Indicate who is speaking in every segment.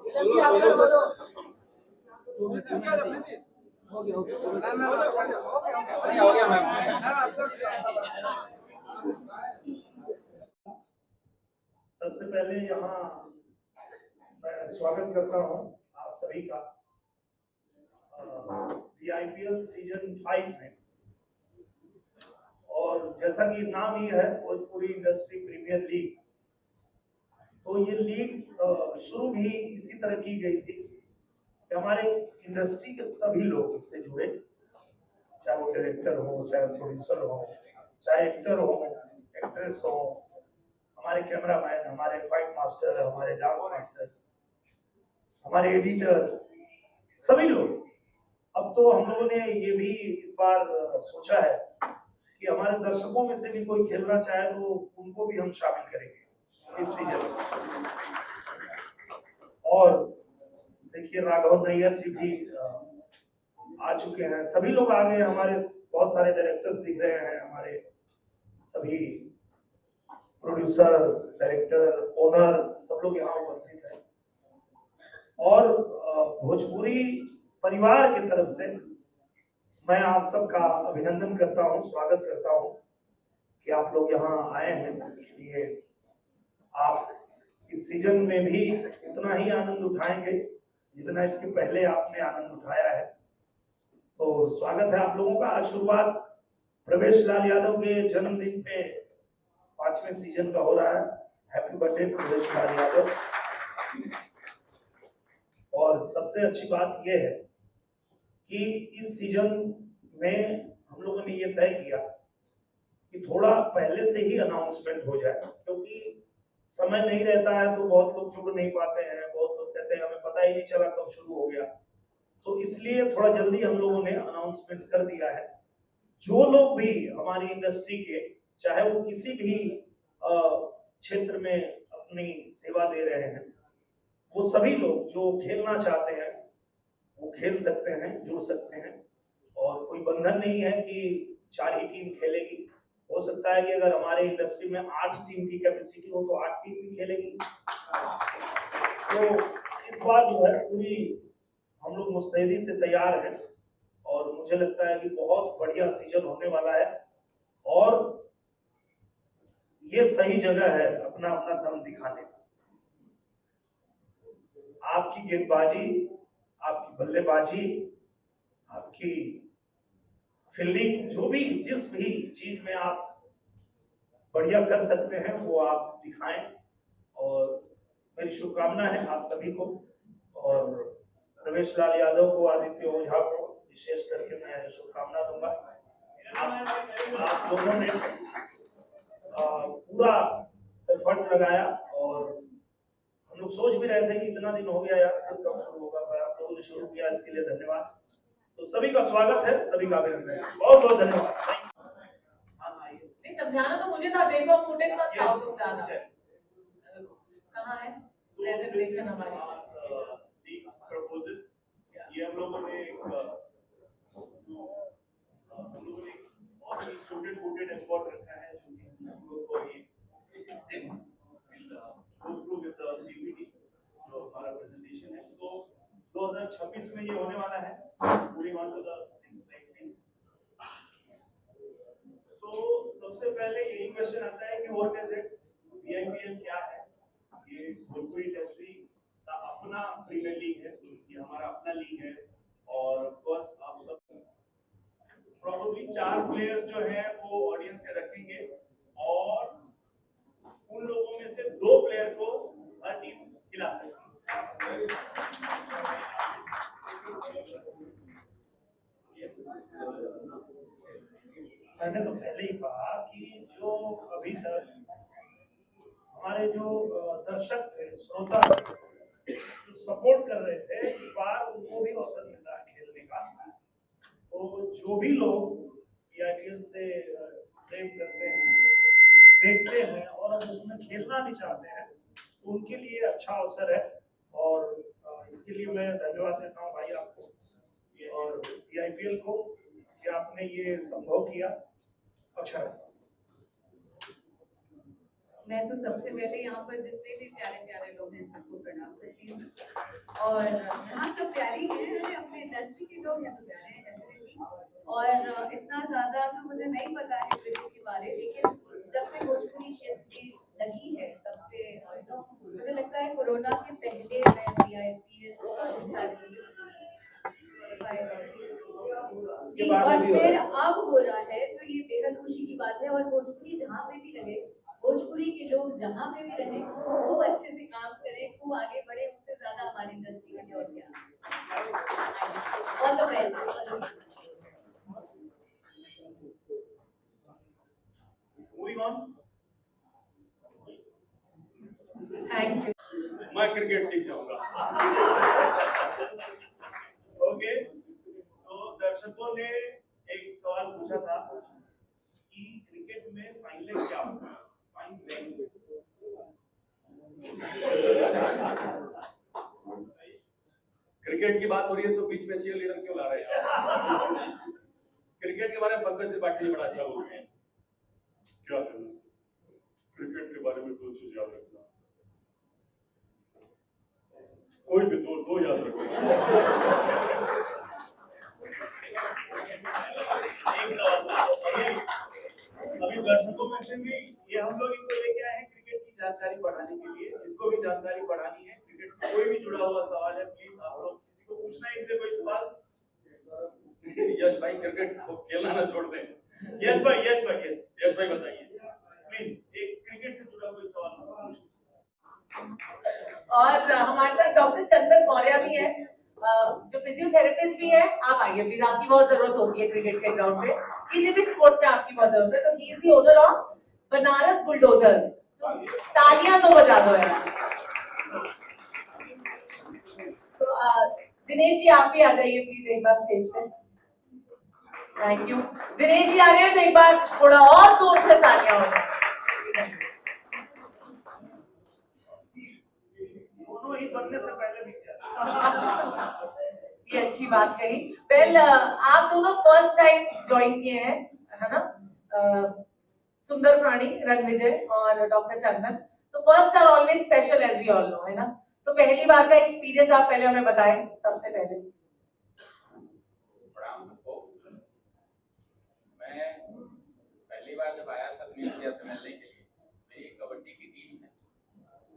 Speaker 1: हो गया मैम।
Speaker 2: सबसे पहले यहाँ मैं स्वागत करता हूँ आप सभी का IPL सीजन 5 में। और जैसा कि नाम ही है भोजपुरी इंडस्ट्री प्रीमियर लीग, तो ये लीग शुरू भी इसी तरह की गई थी कि हमारे इंडस्ट्री के सभी लोग इससे जुड़े, चाहे वो डायरेक्टर हो, चाहे प्रोड्यूसर हो, चाहे एक्टर हो, एक्ट्रेस हो, हमारे कैमरामैन, हमारे फाइट मास्टर, हमारे डांस मास्टर, हमारे एडिटर, सभी लोग। अब तो हम लोगों ने ये भी इस बार सोचा है कि हमारे दर्शकों में से भी कोई खेलना चाहे तो उनको भी हम शामिल करेंगे इस सीजन में। और देखिए राघव नैयर जी भी आ चुके हैं, सभी लोग आ गए, हमारे बहुत सारे डायरेक्टर्स दिख रहे हैं, हमारे सभी प्रोड्यूसर, डायरेक्टर, ओनर, सब लोग यहाँ उपस्थित हैं। और भोजपुरी परिवार की तरफ से मैं आप सबका अभिनंदन करता हूँ, स्वागत करता हूँ कि आप लोग यहाँ आए हैं। इसके लिए आप इस सीजन में भी उतना ही आनंद उठाएंगे जितना इसके पहले आपने आनंद उठाया है। तो स्वागत है आप लोगों का। आज शुरुआत प्रवेश लाल यादव के जन्मदिन पे 5वें सीजन का हो रहा है। हैप्पी बर्थडे प्रवेश लाल यादव। और सबसे अच्छी बात यह है कि इस सीजन में हम लोगों ने ये तय किया कि थोड़ा पहले से ही अनाउंसमेंट हो जाए, क्योंकि समय नहीं रहता है तो बहुत लोग जुड़ नहीं पाते हैं, बहुत लोग कहते हैं हमें पता ही नहीं चला कब शुरू हो गया। तो इसलिए थोड़ा जल्दी हम लोगों ने अनाउंसमेंट कर दिया है। जो लोग भी हमारी इंडस्ट्री के, चाहे वो किसी भी क्षेत्र में अपनी सेवा दे रहे हैं, वो सभी लोग जो खेलना चाहते हैं वो खेल सकते हैं, जुड़ सकते हैं। और कोई बंधन नहीं है कि 4 ही टीम खेलेगी। हो सकता है कि अगर हमारे इंडस्ट्री में 8 टीम की कैपेसिटी हो तो 8 टीम भी खेलेगी। तो इस बार जो है पूरी हम लोग मुस्तैदी से तैयार हैं और मुझे लगता है कि बहुत बढ़िया सीजन होने वाला है। और ये सही जगह है अपना अपना दम दिखाने का। आपकी गेंदबाजी, आपकी बल्लेबाजी, आपकी फील्डिंग, जो भी जिस भी चीज में आप बढ़िया कर सकते हैं वो आप दिखाएं। और मेरी शुभकामना है आप सभी को। और प्रवेश लाल यादव को, आदित्य ओझा को विशेष करके मैं शुभकामना दूंगा। आप लोगों ने पूरा एफर्ट लगाया और हम लोग सोच भी रहे थे कि इतना दिन हो गया यार कब शुरू होगा, पर आप लोगों ने शुरू किया, इसके लिए धन्यवाद। तो सभी का स्वागत है, सभी का अभिनंदन, बहुत बहुत धन्यवाद।
Speaker 3: समझाना तो मुझे था, देखो फुटेज मत खाओ तुम ज्यादा। कहाँ है प्रेजेंटेशन हमारी?
Speaker 2: प्रपोजल ये हम लोगों ने बहुत ही सूटेड फूटेड स्पॉट रखा है, जो कि हम लोग को ये go through with the PPT जो हमारा प्रेजेंटेशन है। तो 2026 में ये होने वाला है। पूरी one two the things like things. So सबसे पहले यही क्वेश्चन आता है कि व्हाट इज इट, VIPL क्या है? ये भोजपुरी इंडस्ट्री का अपना प्रीमियर लीग है, ये हमारा अपना लीग है। और ऑफ कोर्स आप सब प्रोबेबली 4 प्लेयर्स जो हैं वो ऑडियंस से रखेंगे और उन लोगों में से 2 प्लेयर को हर टीम खिला सकती है। मैंने तो पहले ही कहा कि जो अभी तक हमारे जो दर्शक थे, श्रोता थे, जो सपोर्ट कर रहे थे, इस बार उनको भी अवसर मिल रहा है खेलने का। तो जो भी लोग VIPL से प्रेम करते हैं, देखते हैं और अब उसमें खेलना भी चाहते हैं, तो उनके लिए अच्छा अवसर है। और इसके लिए मैं धन्यवाद देता हूँ भाई आपको और VIPL को कि आपने ये संभव किया। अच्छा,
Speaker 3: मैं तो सबसे पहले यहाँ पर जितने भी प्यारे प्यारे लोग हैं सबको प्रणाम करती हूँ।
Speaker 4: और यहाँ सब प्यारी हैं, अपने इंडस्ट्री के लोग यहाँ प्यारे हैं डेफिनेटली। और इतना ज्यादा तो मुझे नहीं पता है क्रिकेट के बारे, लेकिन जब से भोजपुरी खेलने लगी है तब से मुझे लगता है कोरोना के पहले मैं VIPL जी, और फिर अब हो रहा है तो ये बेहद खुशी की बात है। और भोजपुरी जहाँ पे भी लगे, भोजपुरी के लोग जहाँ पे भी रहे, खूब अच्छे से काम करें, खूब आगे बढ़े, उससे ज्यादा हमारी इंडस्ट्री के लिए और क्या। All the best.
Speaker 2: Moving on.
Speaker 4: Thank you.
Speaker 5: मैं क्रिकेट सीख जाऊंगा।
Speaker 2: ओके, तो दर्शकों ने एक सवाल पूछा था कि क्रिकेट में फाइनल क्या होगा,
Speaker 5: क्रिकेट की बात हो रही है तो बीच में चीयर लीडर क्यों ला रहे हैं? क्रिकेट के बारे में पंकज त्रिपाठी जी बड़ा अच्छा बोल रहे हैं। क्या करना, क्रिकेट के बारे में दो चीज याद रखना, कोई भी दो याद रखना।
Speaker 2: अभी दर्शकों में से भी ये हम लोग इनको लेके आए हैं क्रिकेट की जानकारी बढ़ाने के लिए। जिसको भी जानकारी बढ़ानी है, क्रिकेट से कोई भी जुड़ा हुआ सवाल है, प्लीज आप लोग किसी को पूछना है इनसे कोई सवाल।
Speaker 5: यश भाई क्रिकेट खेलना ना छोड़ दें।
Speaker 2: यश भाई
Speaker 5: बताइए
Speaker 2: प्लीज, एक क्रिकेट से जुड़ा कोई सवाल।
Speaker 3: और हमारे साथ डॉक्टर चंदन मौर्य भी है, जो फिजियोथेरेपिस्ट भी है। आप आइए प्लीज, आपकी बहुत जरूरत होती है क्रिकेट के ग्राउंड पे, किसी भी स्पोर्ट में आपकी बहुत जरूरत है। तो he is the owner of Banaras bulldozers. तालियां तो बजा दो यार। तो दिनेश जी आप ही आ जाइए प्लीज एक बार स्टेज पे। Thank you. दिनेश जी आ रहे हैं तो एक बार थोड़ा और जोर से तालियां हो जाए।
Speaker 2: दोनों ही बनने से पहले भी
Speaker 3: ये अच्छी बात कही। वेल आप दोनों फर्स्ट टाइम ज्वाइन किए हैं, है ना? सुंदर प्राणी रणविजय और डॉक्टर चंदन। तो first are always special as we all know, है ना? तो पहली बार का एक्सपीरियंस आप पहले हमें बताएं सबसे पहले।
Speaker 1: मैं पहली बार जब आया था मिलने के लिए, मेरी कबड्डी की टीम है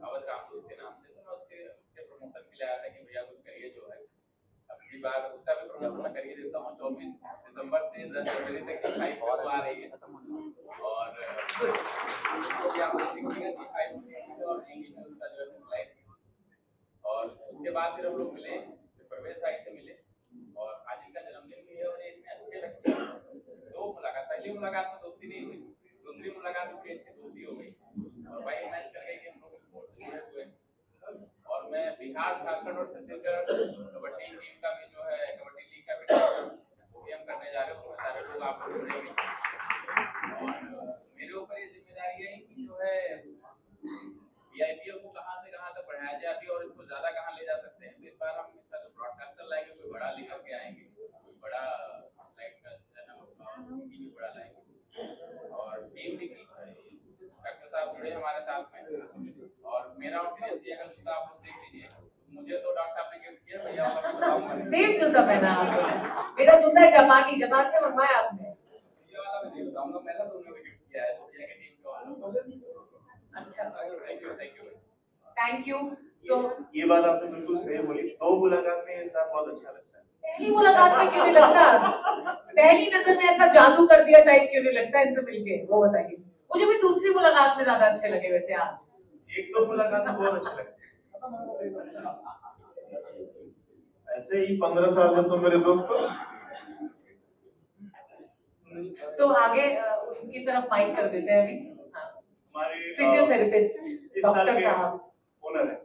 Speaker 1: अवध रामदूत के नाम से, तो मैं उसके प्रमोशन के लिए आया था कि भैया कुछ करिए जो है। अगली बार उसका भी प्रमोशन मैं करिए देता हूँ। 24 दिसंबर से 10 जनवरी तक की फाइट आ रही है और और उसके बाद फिर हम लोग मिले, प्रवेश भाई से मिले और आज इनका जन्मदिन भी है और ये इतने अच्छे लगते हैं। दो मुलाकात, पहली मुलाकात में दोस्ती नहीं हुई, दूसरी मुलाकात में अच्छी दोस्ती हो गई और भाई मैच कर गई कि हम लोग स्पोर्ट्स से जुड़े हुए हैं। और मैं बिहार, झारखंड और छत्तीसगढ़ कबड्डी टीम का भी जो है, कबड्डी लीग का भी हम करने जा रहे हैं, उसमें सारे लोग आप जुड़ेंगे और मेरे ऊपर ये जिम्मेदारी है कि जो है VIPL को कहां से कहां तक बढ़ाया जाए अभी और इसको ज्यादा कहां ले जा सकते हैं। तो इस बार हम इसका जो ब्रॉडकास्टर लाएंगे कोई बड़ा लेकर के आएंगे, कोई बड़ा लाइक चैनल भी बड़ा लाएंगे और टीम भी डॉक्टर साहब जुड़े हमारे साथ में। और मेरा ओपिनियन ये, अगर जूता आप लोग देख लीजिए, मुझे तो डॉक्टर साहब ने गिफ्ट किया, भैया वाला बताऊंगा
Speaker 3: सेम जूता पहना आपने। मेरा जूता है जापान से मंगवाया आपने।
Speaker 1: ये वाला मैं नहीं बताऊंगा, मैंने तो उन्होंने गिफ्ट किया है तो भैया की टीम को।
Speaker 3: अच्छा,
Speaker 1: थैंक यू।
Speaker 3: सो
Speaker 2: ये बात आपने बिल्कुल सही बोली। दो मुलाकात में ये सब बहुत अच्छा लगता है।
Speaker 3: पहली मुलाकात में क्यों नहीं लगता? पहली नजर में ऐसा जादू कर दिया टाइप क्यों नहीं लगता इनसे मिलके? वो बताइए। मुझे भी दूसरी मुलाकात में ज्यादा अच्छे लगे वैसे आज।
Speaker 2: एक दो मुलाकात में बहुत अच्छे लगते हैं। ऐसे ही 15 साल से तो मेरे दोस्त हो।
Speaker 3: तो आगे उनकी तरफ माइक कर देते हैं अभी।
Speaker 2: हमारे
Speaker 3: फिजियोथेरेपिस्ट डॉक्टर साहब
Speaker 2: ओनर है,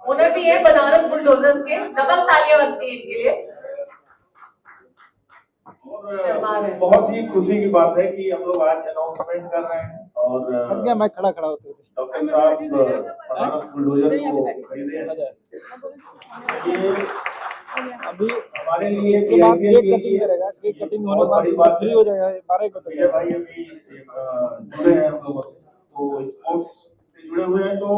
Speaker 3: ओनर भी है बनारस बुलडोजर्स के। डबल तालियां बनती है इनके लिए।
Speaker 2: और बहुत ही खुशी की बात है कि हम लोग आज अनाउंसमेंट कर रहे हैं और
Speaker 6: मैं खड़ा होते थे
Speaker 2: डॉक्टर साहब बनारस बुलडोजर को खरीदे हैं। ये
Speaker 6: अभी
Speaker 2: हमारे लिए
Speaker 6: इसके बाद केक कटिंग करेगा। केक कटिंग होने के बाद फ्री हो जाएगा 12
Speaker 2: भैया भाई अभी जुड़े हैं हम लोगों से, तो स्पोर्ट्स से जुड़े हुए हैं। तो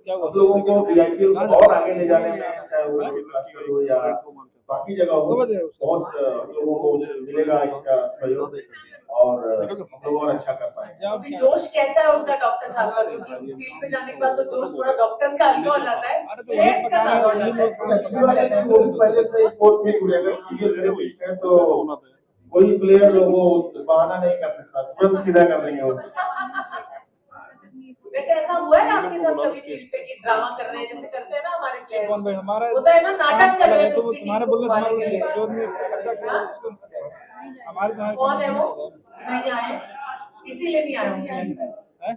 Speaker 6: क्या हुआ?
Speaker 7: हम लोगों को बीआईपीएल को और आगे ले जाने में, चाहे वो क्लासिकल हो या बाकी जगह हो, बहुत लोगों को मिलेगा इसका सहयोग और हम लोग और अच्छा कर पाएंगे।
Speaker 3: अभी जोश कैसा है उनका डॉक्टर साहब का? क्योंकि फील्ड में जाने के बाद तो जोश थोड़ा डॉक्टर का हल्का हो जाता है, प्लेयर्स का ज्यादा हो जाता है।
Speaker 7: अच्छी बात है कि वो भी पहले से स्पोर्ट्स से जुड़े, अगर फिजियोथेरेपिस्ट है तो कोई प्लेयर वो बहाना नहीं कर सकता, तुरंत सीधा कर देंगे वो।
Speaker 3: वैसे ऐसा हुआ है आपके साथ कभी फील्ड पे कि ड्रामा कर रहे हैं, जैसे करते हैं ना हमारे प्लेयर?
Speaker 6: कौन भाई? हमारा
Speaker 3: होता है ना, नाटक कर रहे हैं
Speaker 6: तो
Speaker 3: दूसरी
Speaker 6: तुम्हारे
Speaker 3: टीम को
Speaker 6: बोलने
Speaker 3: मारने के लिए।
Speaker 6: जो आदमी खर्चा किया उसको हमारे तुम्हारे
Speaker 3: कौन है वो? नहीं आए, इसीलिए नहीं आए होंगे लगता है।
Speaker 6: हैं?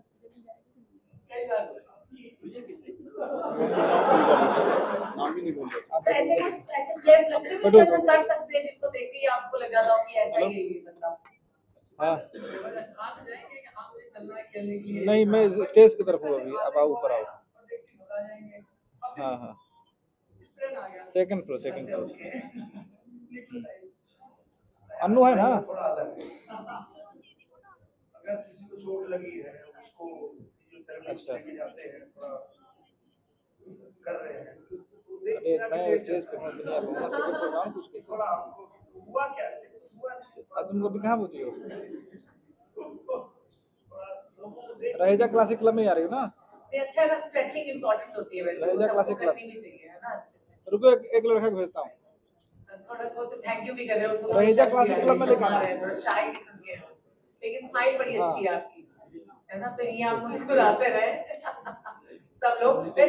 Speaker 3: सही बात है।
Speaker 6: नाम भी नहीं बोल
Speaker 3: तो ऐसे कुछ ऐसे प्लेयर्स लगते हैं जो कर सकते हैं, जिनको देख के आपको लग जाता हो कि ऐसा ही है ये बंदा।
Speaker 6: हाँ
Speaker 3: आप जाएंगे कि हाँ मुझे चलना है खेलने के लिए?
Speaker 6: नहीं, मैं स्टेज की तरफ हूँ अभी। अब आओ, ऊपर आओ। हाँ हाँ, second floor, second floor. Annu है ना?
Speaker 2: थोड़ा अलग है। अगर किसी को चोट लगी है उसको फिजियोथेरेपिस्ट
Speaker 6: अच्छा।
Speaker 2: लेके जाते हैं, थोड़ा कर रहे हैं।
Speaker 6: अरे मैं स्टेज पे हूँ, नहीं आ पाऊंगा। सेकंड फ्लोर पे कुछ कैसे?
Speaker 2: थोड़ा आपको हुआ क्या है?
Speaker 6: अब तुम अभी कहाँ पहुँची हो? रहेजा क्लासिक क्लब में आ रही हो ना?
Speaker 3: ये अच्छा है ना, स्ट्रेचिंग इम्पोर्टेंट होती है वैसे,
Speaker 6: रहेजा
Speaker 3: सबको
Speaker 6: क्लासिक क्लब।
Speaker 3: करनी भी चाहिए, है ना?
Speaker 6: रुको, एक लड़का को भेजता हूँ।
Speaker 3: थोड़ा बहुत थैंक यू भी कर रहे हो उनको।
Speaker 6: रहेजा क्लासिक क्लब में दिखाना है।
Speaker 3: थोड़ा शाय किस्म के हैं, लेकिन स्माइल बड़ी
Speaker 6: हाँ।
Speaker 3: अच्छी है आपकी, है ना? तो ये आप मुस्कुराते रहे सब लोग। वैसे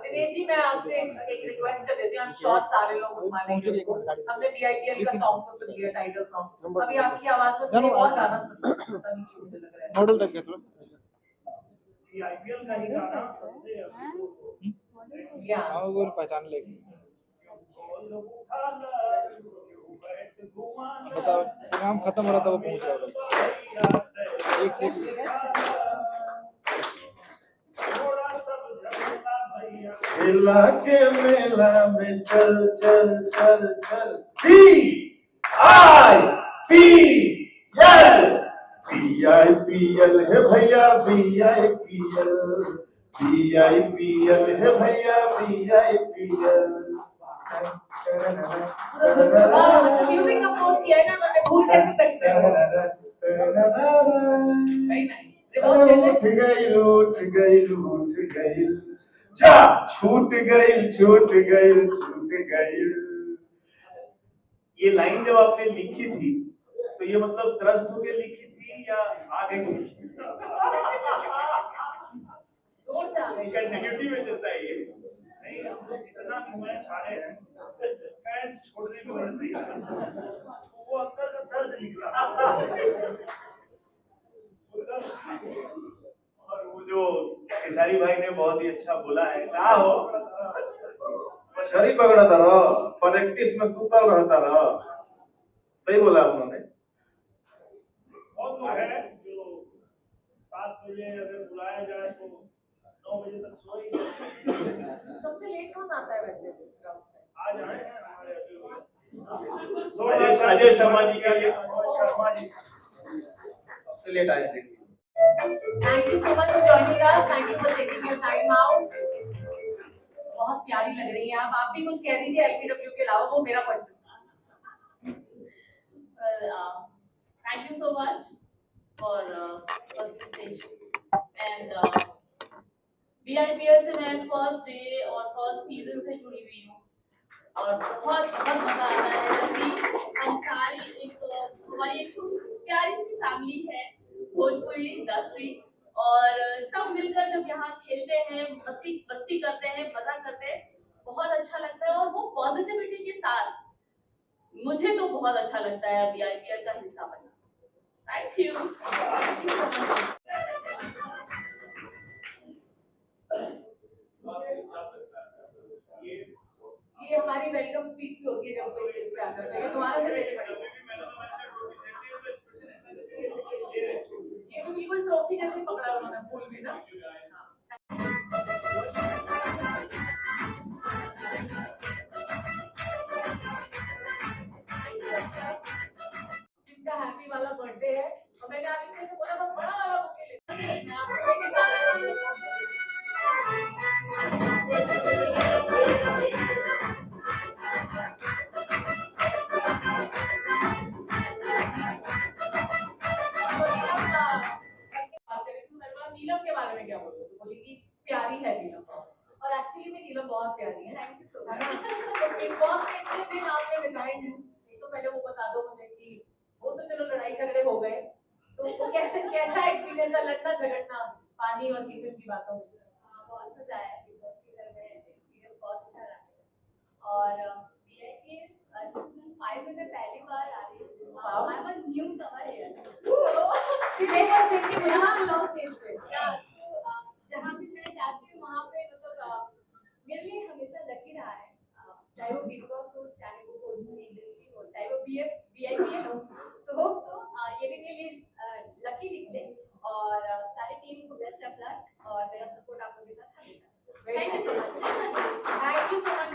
Speaker 3: दिनेश जी, मैं आपसे एक रिक्वेस्ट कर देती हूँ, आप शॉर्ट सारे लोग मानेंगे उसको। हमने बीआईपीएल का सॉन्ग तो सुन लिया, टाइटल सॉन्ग। अभी आपकी आवाज में कोई और गाना सुन, पता नहीं क्यों मुझे लग रहा है।
Speaker 6: मॉडल तक गया थोड़ा।
Speaker 2: ये आईपीएल का ही गाना सबसे अभी
Speaker 3: या
Speaker 6: हाँ, वो पहचान लेगी। बताओ, प्रोग्राम खत्म हो रहा था, वो पहुंच रहा। एक सेकंड।
Speaker 7: मेला के मेला में चल चल चल चल, बीआईपीएल है भैया, बीआईपीएल, बीआईपीएल है भैया, बीआईपीएल।
Speaker 3: म्यूजिक कंपोज किया है ना, मैंने भूल कैसे सकते हो? नहीं नहीं, रिवॉर्ड दे
Speaker 7: उठ गई, उठ गई, उठ गई, जा छूट गई, छूट गई, छूट गई। ये लाइन जब आपने लिखी थी तो ये मतलब त्रस्त होके लिखी थी या आ गई थी?
Speaker 3: जोर से आ गई।
Speaker 7: कंटिन्यूटी में चलता है ये।
Speaker 2: नहीं, हम लोग जितना भी मैच हारे हैं, मैच छोड़ने की वजह से ही हारे हैं। वो अंदर का दर्द निकला।
Speaker 7: और वो जो खेसारी भाई ने बहुत ही अच्छा बोला है, कहा हो शरीर पकड़ा था रहा, प्रैक्टिस में सुतल रहता रहा। सही बोला उन्होंने।
Speaker 2: बहुत लोग हैं जो 7 बजे अगर बुलाया जाए तो 9 बजे तक सोए।
Speaker 3: सबसे लेट कौन आता है वैसे ग्राउंड में?
Speaker 2: आज आए हैं हमारे
Speaker 7: अजय शर्मा जी का ये
Speaker 2: शर्मा जी
Speaker 1: सबसे लेट आए थे।
Speaker 3: Thank you so much for joining us. Thank you for taking your time out. बहुत प्यारी लग रही हैं आप भी कुछ कह दीजिए एलपीडब्ल्यू के अलावा, वो मेरा क्वेश्चन था।
Speaker 4: Well, thank you so much for presentation. And BIPL से मैं फर्स्ट डे और फर्स्ट सीजन से जुड़ी हुई हूँ और बहुत बहुत मजा आता है जब भी हम सारी हमारी एक छोटी प्यारी सी फैमिली है भोजपुरी इंडस्ट्री और सब मिलकर जब यहाँ खेलते हैं, मस्ती करते हैं, मजा करते हैं, बहुत अच्छा लगता है। और वो पॉजिटिविटी के साथ मुझे तो बहुत अच्छा लगता है बीआईपीएल का हिस्सा बनना। Thank you so much.
Speaker 3: ये हमारी वेलकम स्पीच भी होती है जब कोई स्टेज पे आता है, ये दोबारा से देनी पड़ेगी। ये तो बिल्कुल ट्रॉफी जैसे पकड़ा उन्होंने, फूल भी ना। जिनका हैप्पी वाला बर्थडे है और मैंने आदित्य से बोला बड़ा वाला बुके ले। नीलम बहुत प्यारी है।
Speaker 4: थैंक यू सो
Speaker 3: है ना?
Speaker 4: मच।
Speaker 3: तो बिग बॉस में इतने दिन आपने बिताए हैं, एक तो पहले वो बता दो मुझे कि वो तो चलो लड़ाई झगड़े हो गए, तो वो कैसा एक्सपीरियंस है लड़ना झगड़ना पानी और किचन की बातों में?
Speaker 4: बहुत मजा आया बिग बॉस के घर में, एक्सपीरियंस बहुत अच्छा रहा। और वीआईपी सीजन 5 में मैं पहली बार आ रही हूँ। I am a new Qamar here, तो
Speaker 3: यहाँ स्टेज पे
Speaker 4: जहाँ भी मैं जाती हूँ वहाँ पे मतलब मेरे लिए हमेशा लकी रहा है, चाहे वो बिग बॉस हो, चाहे वो भोजपुरी इंडस्ट्री हो, चाहे वो वीआईपीएल हो। तो होप सो ये भी मेरे लिए लकी निकले, और सारी टीम को बेस्ट ऑफ लक, और मेरा सपोर्ट आप लोगों के साथ हमेशा। Thank you so much.
Speaker 3: Thank you so much.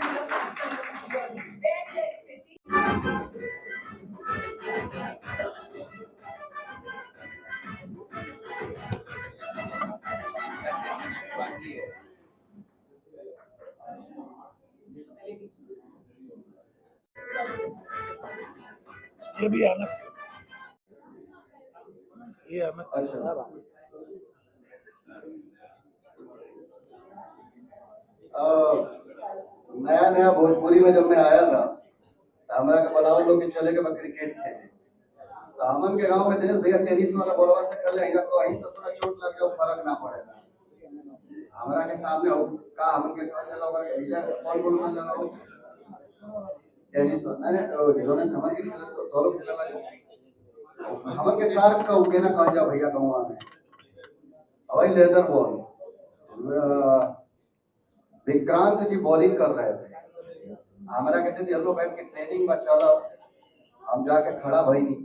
Speaker 6: बाकी है
Speaker 2: ये भी अलग से, ये अलग से।
Speaker 7: अच्छा, नया नया भोजपुरी में जब मैं आया था तो हमारा के बनाओ लोग के चले के मैं क्रिकेट खेले, तो हमन के गांव में दिनेश भैया टेनिस वाला बॉलवा से कर लेगा तो वहीं से थोड़ा चोट लग जाओ, फर्क ना पड़ेगा। हमारा के सामने हो का हमन के कहल जाला ओकर एजा कौन कौन मान लगाओ टेनिस ना तो जोने हमन के खेल तो तोरो खेला लगे हमन के कार का उके ना कह जा भैया गांव में वही लेदर बॉल विक्रांत जी बॉलिंग कर रहे थे, हमारा कहते थे येलो बैट की ट्रेनिंग में चलो, हम जाके खड़ा भाई नहीं।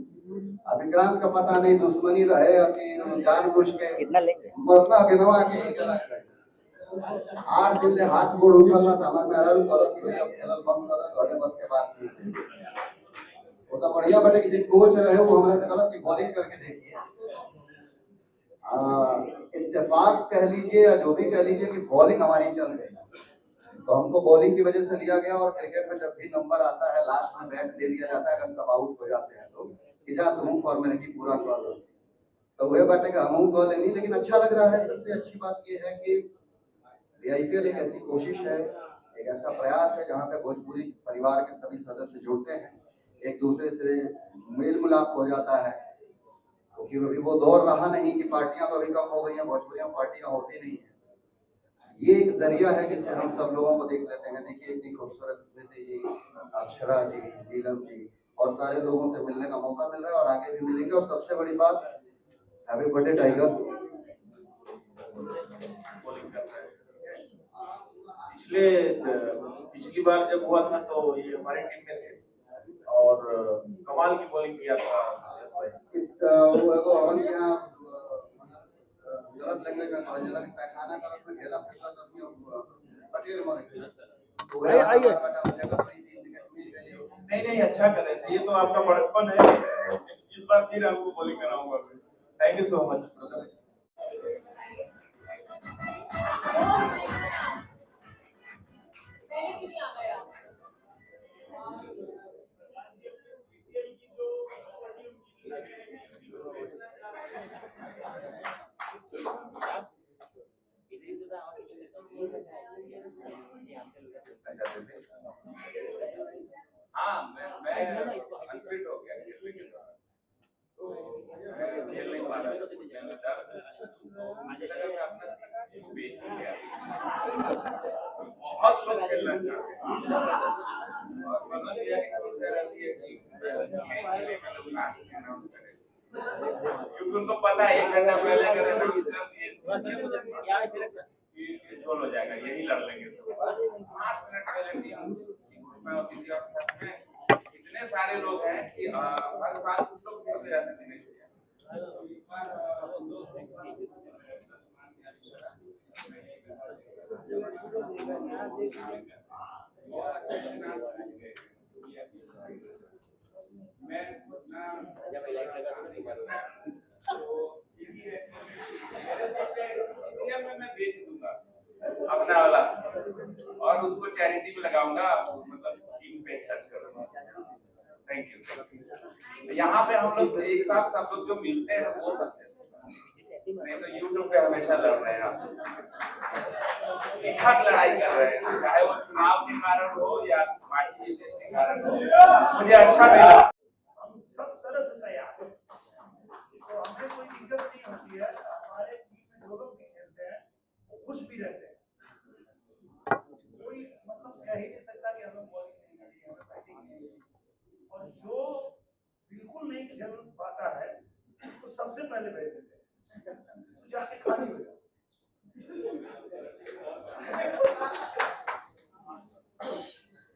Speaker 7: अब विक्रांत का पता नहीं दुश्मनी रहे कि जानबूझ के
Speaker 6: कितना लेंगे
Speaker 7: मरना के नवा के चला गए। 8 दिन ले हाथ गोड़ उठल ना हमार मेरा रू करो कि भैया खेलल बंद कर घरे बस के बात नहीं। वो तो बढ़िया बटे कि जो कोच रहे वो हमरा से गलत की बॉलिंग करके देखिए। इत्तेफाक कह लीजिए या जो भी कह लीजिए कि बॉलिंग हमारी चल गई, तो हमको बॉलिंग की वजह से लिया गया। और क्रिकेट में जब भी नंबर आता है लास्ट में बैट दे दिया जाता है, अगर सब आउट हो जाते हैं तो कि जा तुम फॉर्मेलिटी पूरा कर लो, तो वह बात का हम कॉल नहीं। लेकिन अच्छा लग रहा है। सबसे अच्छी बात यह है कि आईपीएल एक ऐसी कोशिश है, एक ऐसा प्रयास है जहाँ पे भोजपुरी परिवार के सभी सदस्य जुड़ते हैं, एक दूसरे से मेल मिलाप हो जाता है, क्योंकि अभी वो दौर रहा नहीं कि पार्टियां तो अभी कम हो गई हैं, भोजपुरी में पार्टियां होती नहीं है। ये एक जरिया है जिससे हम सब लोगों को देख लेते हैं। देखिए इतनी खूबसूरत स्मृति जी, अक्षरा जी, नीलम जी और सारे लोगों से मिलने का मौका मिल रहा है और आगे भी मिलेंगे। और सबसे बड़ी बात, हैप्पी बर्थडे टाइगर।
Speaker 8: पिछली बार जब हुआ था तो ये हमारे टीम में थे और कमाल की बॉलिंग किया था।
Speaker 7: वो हमारे यहाँ गलत लैंग्वेज में कहा जाला कि पैखाना का उसमें खेला फिरला सब पटेल मारे तो
Speaker 6: आइए
Speaker 8: नहीं अच्छा करे थे। ये तो आपका बड़प्पन है। इस बार फिर आपको बॉलिंग कराऊंगा। Thank you so much.
Speaker 1: हाँ मैं अनफिट हो गया खेलने के दौरान, तो मैं खेल नहीं पा रहा था। मुझे लगा मैं अपना सीट बेच ही गया। बहुत लोग खेलना चाहते हैं और मनोज भैया की समस्या रहती है कि लास्ट में अनाउंस करें, क्योंकि उनको पता है 1 घंटा पहले अगर अनाउंस कर दिए गोल हो जाएगा, यही लड़ लेंगे। 5 मिनट पहले टीम में होती थी और सच में इतने सारे लोग हैं कि हर साल कुछ लोग मिस हो जाते हैं। मैं जब लाइट लगा तो नहीं कर रहा, तो मैं बेच दूंगा अपना वाला और उसको चैरिटी में लगाऊंगा, मतलब टीम पे खर्च करूंगा। Thank you. यहाँ पे हम लोग एक साथ सब लोग जो मिलते हैं वो सक्सेस, नहीं तो यूट्यूब पे हमेशा लड़ रहे हैं आप। बेहद लड़ाई कर रहे हैं, चाहे वो चुनाव के कारण हो या पार्टी विशेष के कारण हो, मुझे अच्छा नहीं लगा।
Speaker 2: हम सब तरह से तैयार हैं, तो हमें कोई दिक्कत नहीं होती है। हमारे टीम में जो लोग भी खेलते हैं वो खुश भी रहते हैं, कोई मतलब कह ही नहीं सकता कि हमें बॉलिंग नहीं मिली, हमें बैटिंग नहीं मिली। और जो बिल्कुल नहीं खेल पाता है उसको सबसे पहले भेज देते हैं, तो जाके खाली हो जाए।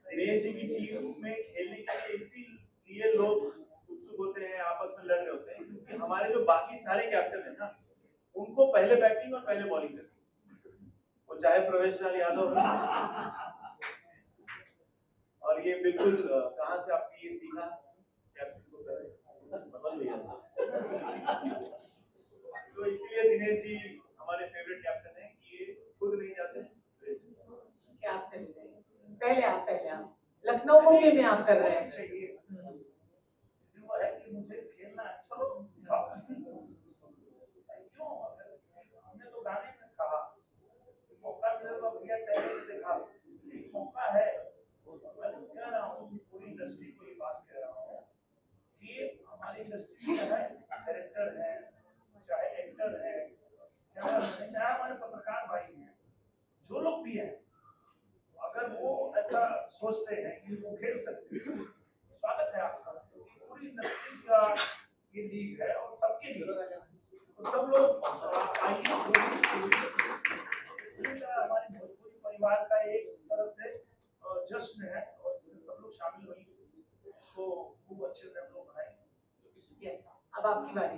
Speaker 2: दिनेश जी की टीम में खेलने के लिए इसीलिए लोग उत्सुक होते हैं, आपस में लड़ रहे होते हैं, क्योंकि हमारे जो बाकी सारे कैप्टन हैं ना, उनको पहले बैटिंग और पहले बॉलिंग करनी है, वो चाहे प्रवेश लाल यादव हो। और ये बिल्कुल कहाँ से आपने ये सीखा कैप्टन को बदल लिया? तो इसीलिए दिनेश जी हमारे फेवरेट कैप्टन हैं कि ये खुद नहीं जाते।
Speaker 3: क्या आप चले जाइए, पहले आप लखनऊ को क्यों नहीं आप कर रहे हैं?
Speaker 2: चाहिए वो है कि मुझे खेलना है, चलो क्यों? हमने तो गाने में कहा मौका मिला तो भैया पहले से देखा, एक मौका है। मैं कह रहा हूँ पूरी इंडस्ट्री को ये बात कह रहा हूँ कि हमारी इंडस्ट्री में है डायरेक्टर है, चाहे एक्टर है, चाहे हमारे पत्रकार भाई हैं, जो लोग भी हैं, अगर वो ऐसा सोचते हैं कि वो खेल सकते हैं, स्वागत है आपका। पूरी इंडस्ट्री का ये लीग है और सबके लिए, तो सब लोग आइए। हमारे भोजपुरी परिवार का एक तरह से जश्न है और इसमें सब लोग शामिल होंगे, तो खूब अच्छे से हम लोग मनाएंगे।
Speaker 3: यस, अब आपकी बारी।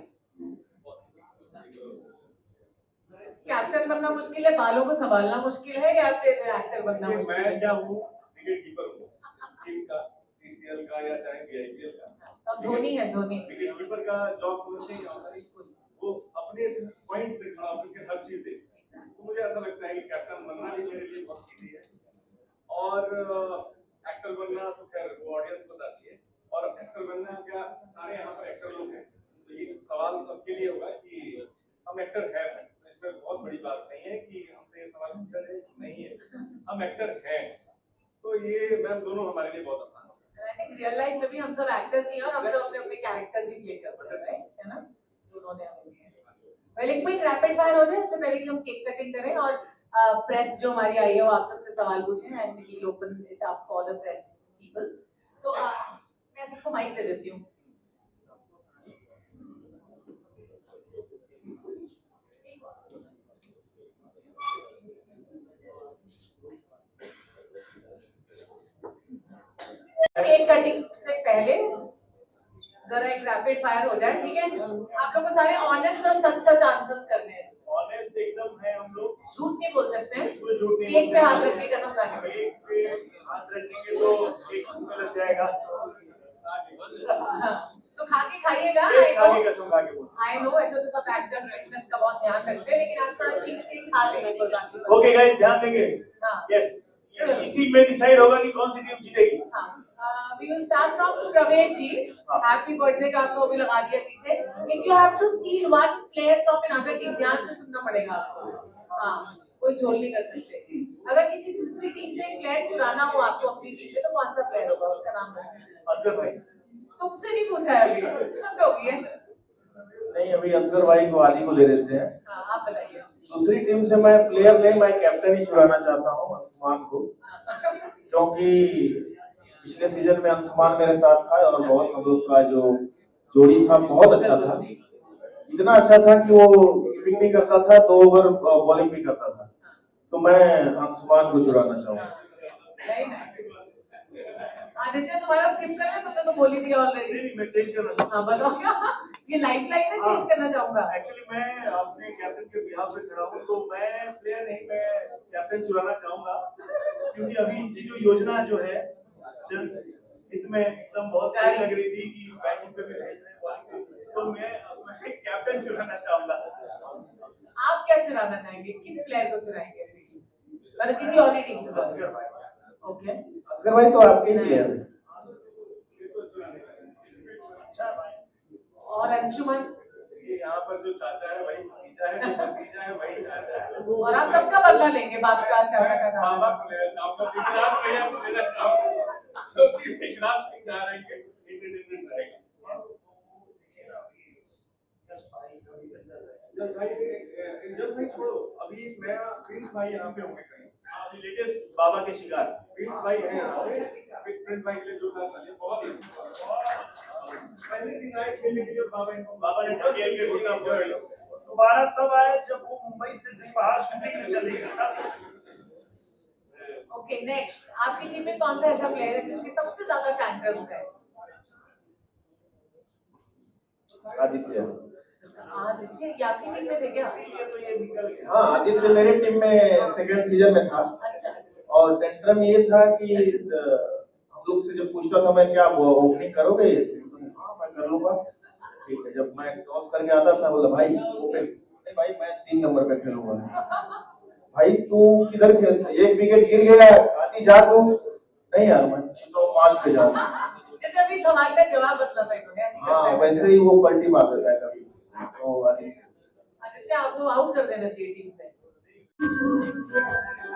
Speaker 3: कैप्टन बनना मुश्किल है, बालों को संभालना मुश्किल है, या फिर एक्टर बनना मुश्किल है?
Speaker 5: मैं क्या हूँ, विकेट कीपर हूँ टीम का, सीसीएल का या चाहे बीआईपीएल का।
Speaker 3: अब धोनी है, धोनी
Speaker 5: विकेट कीपर का जॉब समझते हैं, वो अपने पॉइंट से खड़ा होकर हर चीज देखते हैं। तो मुझे ऐसा लगता है कि कैप्टन बनना भी मेरे लिए बहुत इजी है, और एक्टर बनना तो खैर वो ऑडियंस बताती है। और एक्टर बनना क्या, सारे यहाँ पर एक्टर लोग हैं, तो ये सवाल सबके लिए होगा कि हम एक्टर हैं, इसमें बहुत बड़ी बात नहीं है कि हमसे ये सवाल पूछा जाए, नहीं है, हम एक्टर हैं, तो ये मैम दोनों हमारे लिए बहुत आसान है।
Speaker 3: आई थिंक रियल लाइफ में भी हम सब एक्टर्स ही हैं और हम सब अपने अपने कैरेक्टर्स ही प्ले करते हैं, राइट? है ना, दोनों ने अपने। वेल, एक क्विक रैपिड फायर हो जाए इससे पहले कि हम केक कटिंग करें, और प्रेस जो हमारी आई है वो आप सबसे सवाल पूछें, and we will open it up for the press people. So मैं सबको माइक दे देती हूँ। केक कटिंग से पहले जरा एक रैपिड फायर हो जाए, ठीक है? आप लोगों को सारे ऑनेस्ट और सच आंसर्स करने हैं।
Speaker 2: ऑनेस्ट एकदम है हम लोग,
Speaker 3: झूठ नहीं बोल सकते हैं।
Speaker 2: झूठ नहीं
Speaker 3: केक पे हाथ रखने का कसम खा के।
Speaker 2: केक पे हाथ रखेंगे तो केक लग जाएगा।
Speaker 3: हाँ, तो खा के खाइएगा।
Speaker 2: खा के कसम खा के बोल।
Speaker 3: आई नो ऐसे तो सब एक्टर्स फिटनेस का बहुत ध्यान रखते हैं, लेकिन आज थोड़ा चीज केक खा लेंगे कोई बात नहीं।
Speaker 2: ओके गाइस, ध्यान देंगे।
Speaker 3: हाँ।
Speaker 2: यस, इसी में डिसाइड होगा कि कौन सी टीम जीतेगी।
Speaker 3: हाँ, we will start from प्रवेश जी। हैप्पी बर्थडे का आपको अभी लगा दिया पीछे। If you have to steal one player from another team, ध्यान से सुनना पड़ेगा आपको। हाँ, कोई झोल नहीं कर सकते। अगर किसी दूसरी टीम से एक प्लेयर चुराना हो आपको अपनी टीम में, तो कौन सा प्लेयर होगा, उसका नाम बताइए।
Speaker 2: असगर भाई।
Speaker 3: तुमसे नहीं पूछा है अभी, सब लोग ही है।
Speaker 8: नहीं, अभी असगर भाई को आदि को ले लेते हैं।
Speaker 3: हाँ, आप बताइए।
Speaker 8: दूसरी टीम से मैं प्लेयर नहीं, मैं कैप्टन ही चुराना चाहता हूँ अंशुमान को, क्योंकि पिछले सीजन में अंशुमान मेरे साथ था और बहुत हम लोग का जो जोड़ी था बहुत अच्छा था। इतना अच्छा था कि वो कीपिंग भी करता था, 2 ओवर बॉलिंग भी करता था, तो मैं अंशुमान को चुराना चाहूँगा।
Speaker 3: आदित्य, तुम्हारा स्किप करना, तुमने तो बोल ही दिया ऑलरेडी।
Speaker 2: नहीं, मैं चेंज करना चाहूँगा।
Speaker 3: हाँ, बताओ। ये लाइफ लाइन में चेंज करना चाहूँगा।
Speaker 2: एक्चुअली मैं अपने कैप्टन के बिहाफ पे खड़ा हूँ, तो मैं प्लेयर नहीं, मैं कैप्टन चुराना चाहूँगा, क्योंकि अभी इनकी जो योजना जो है हित में एकदम बहुत सही लग रही थी कि बैटिंग पे भी भेज रहे हैं, तो मैं कैप्टन चुराना चाहूँगा।
Speaker 3: आप क्या चुराना चाहेंगे, किस प्लेयर को चुराएंगे, मतलब किसी और टीम से?
Speaker 2: असगर भाई।
Speaker 3: ओके,
Speaker 8: असगर भाई तो आपके ही प्लेयर हैं।
Speaker 2: अच्छा भाई।
Speaker 3: और अंशुमन?
Speaker 2: ये यहाँ पर जो चाहता है भाई
Speaker 5: भतीजा है, जो भतीजा है वही राजा है।
Speaker 3: और आप सबका बदला लेंगे बाप का चाचा का दादा।
Speaker 5: बाबा को ले आपका विक्रांत भैया को लेना चाहूँ क्योंकि विक्रांत सिंह जा रहे हैं इंटरटेनमेंट रहेगा। जज भाई छोड़ो, अभी मैं प्रिंस भाई यहाँ पे होंगे कहीं, अभी लेटेस्ट बाबा के शिकार प्रिंस भाई हैं यहाँ पे, प्रिंस भाई के लिए जो काम करिए बहुत ही पहले दिन आए खेलने के लिए बाबा ने ठगिया के घोषणा
Speaker 2: दोबारा तब आए जब वो मुंबई से कहीं बाहर शूटिंग में चले गए।
Speaker 3: ओके नेक्स्ट, आपकी टीम में कौन सा ऐसा प्लेयर है जिसके सबसे ज्यादा टैंट्रम्स है?
Speaker 8: आदित्य।
Speaker 3: आदित्य ये आपकी टीम में थे क्या?
Speaker 8: हाँ, आदित्य मेरी टीम में सेकंड सीजन में था।
Speaker 3: अच्छा।
Speaker 8: और टेंट्रम ये था कि हम लोग से जब पूछता था मैं क्या ओपनिंग करोगे, हाँ मैं कर लूंगा, ठीक है। जब मैं टॉस करके आता था बोला भाई ओपन, नहीं भाई मैं 3 नंबर पे खेलूंगा। भाई तू किधर खेलता, एक विकेट गिर गया आती जा तू, नहीं यार मैं तो 5 पे जाऊंगा।
Speaker 3: जैसे अभी सवाल का जवाब बदला था इन्होंने।
Speaker 8: हाँ वैसे ही वो पलटी मार देता है कभी। तो
Speaker 3: आदित्य आपको आउट कर देना चाहिए टीम से।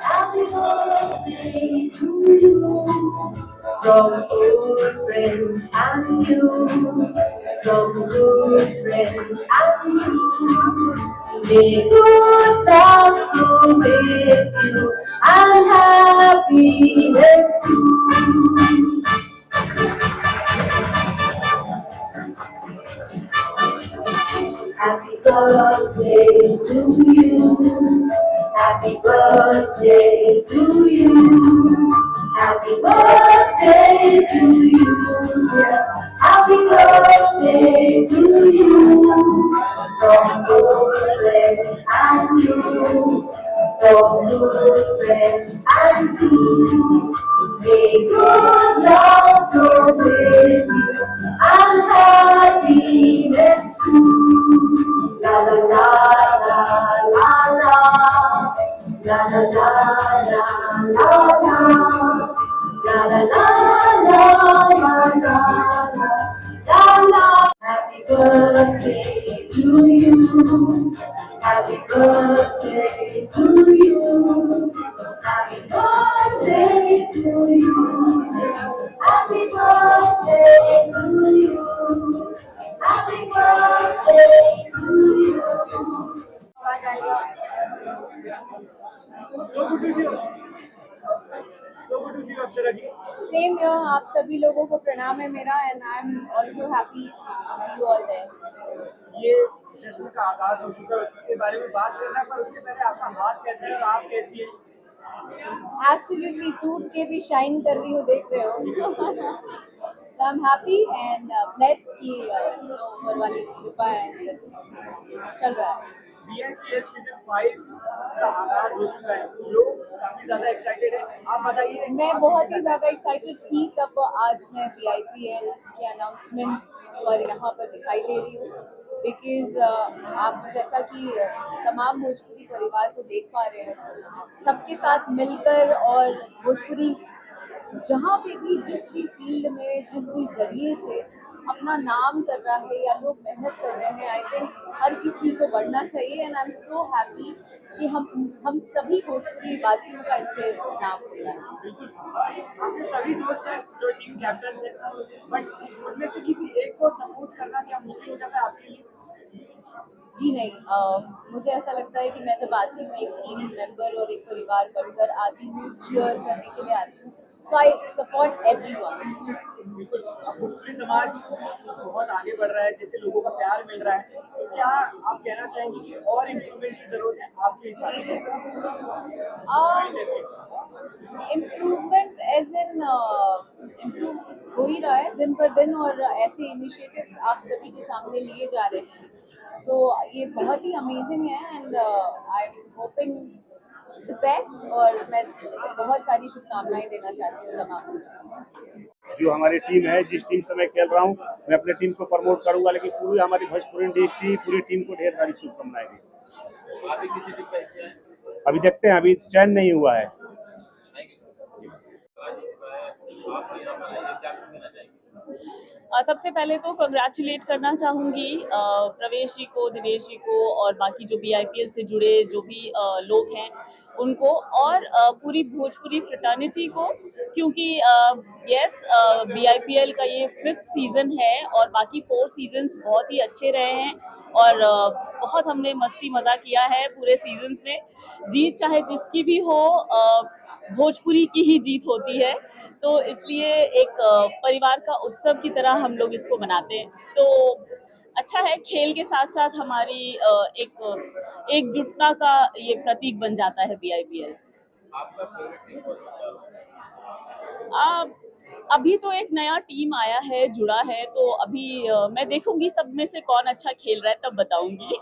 Speaker 9: Happy birthday to you, from old friends and you, from good friends and you. May good luck go with you and happiness too. Happy birthday to you. Happy birthday to you. Happy birthday to you. Happy birthday to you. From good friends and you. From good friends and you. May good luck go with you and happiness too. La la la la la la. La la la la la la. La la la la la la la la. Happy birthday to you. Happy birthday to you. Happy birthday to you. Happy birthday to you. Happy birthday to you.
Speaker 5: So good to see you. So good to see you Akshara ji.
Speaker 10: Same here, आप सभी लोगों को प्रणाम है मेरा, and I am also happy to see you all there.
Speaker 11: ये जश्न का आगाज हो चुका है, उसके बारे में बात करना है, पर उसके पहले आपका हाथ कैसा है और आप कैसी है?
Speaker 10: एब्सोल्युटली टूट के भी शाइन कर रही हूँ, देख रहे हो। I am happy and blessed कि ऊपर वाली कृपा है, चल रहा है।
Speaker 11: BIPL सीजन 5 का आगाज हो चुका है, लोग काफी ज्यादा एक्साइटेड है, आप बताइए।
Speaker 10: मैं बहुत ही ज़्यादा एक्साइटेड थी तब आज मैं BIPL के अनाउंसमेंट पर यहाँ पर दिखाई दे रही हूँ, बिकॉज आप जैसा कि तमाम भोजपुरी परिवार को देख पा रहे हैं, सबके साथ मिलकर, और भोजपुरी जहाँ पे भी जिस भी फील्ड में जिस भी जरिए से अपना नाम कर रहा है या लोग मेहनत कर रहे हैं, आई थिंक हर किसी को बढ़ना चाहिए। And I am so happy कि हम सभी भोजपुरी वासियों का इससे नाम होता है।
Speaker 11: बिल्कुल, आपके सभी दोस्त हैं जो टीम कैप्टन हैं, बट उनमें से किसी एक को सपोर्ट करना क्या मुश्किल हो जाता है आपके लिए?
Speaker 10: जी नहीं, मुझे ऐसा लगता है कि मैं जब आती हूँ एक टीम मेंबर और एक परिवार बनकर आती हूँ, चीयर करने के लिए आती हूँ, तो आई सपोर्ट एवरीवन।
Speaker 11: बिल्कुल, अब भोजपुरी समाज बहुत आगे बढ़ रहा है, जैसे लोगों का प्यार मिल रहा है, तो क्या आप कहना चाहेंगे कि और इम्प्रूवमेंट की जरूरत है आपके हिसाब से?
Speaker 10: इम्प्रूवमेंट एज इन इम्प्रूव हो ही रहा है दिन पर दिन, और ऐसे इनिशिएटिव्स आप सभी के सामने लिए जा रहे हैं, तो ये बहुत ही अमेजिंग है। And I am hoping the best, और मैं बहुत सारी शुभकामनाएं देना चाहती हूँ तमाम भोजपुरी।
Speaker 12: जो हमारी टीम है, जिस टीम से मैं खेल रहा हूँ, मैं अपने टीम को प्रमोट करूंगा, लेकिन पूरी हमारी भोजपुरी इंडस्ट्री पूरी टीम को ढेर सारी शुभकामनाएं दी।
Speaker 1: अभी किसी टीम का हिस्सा है?
Speaker 12: अभी देखते हैं, अभी चयन नहीं हुआ है।
Speaker 1: आप यहाँ पर आइए, क्या कहना चाहेंगे?
Speaker 13: सबसे पहले तो कंग्रेचुलेट करना चाहूँगी प्रवेश जी को, दिनेश जी को और बाकी जो BIPL से जुड़े जो भी लोग हैं उनको, और पूरी भोजपुरी फ्रेटर्निटी को, क्योंकि यस BIPL का ये 5th सीज़न है और बाकी 4 सीजन्स बहुत ही अच्छे रहे हैं और बहुत हमने मस्ती मज़ा किया है पूरे सीजन्स में। जीत चाहे जिसकी भी हो, भोजपुरी की ही जीत होती है, तो इसलिए एक परिवार का उत्सव की तरह हम लोग इसको मनाते हैं। तो अच्छा है, खेल के साथ साथ हमारी एकजुटता का ये प्रतीक बन जाता है BIPL।
Speaker 1: आपका फेवरेट टीम कौन सा?
Speaker 13: अभी तो एक नया टीम आया है, जुड़ा है, तो अभी मैं देखूंगी सब में से कौन अच्छा खेल रहा है तब बताऊंगी।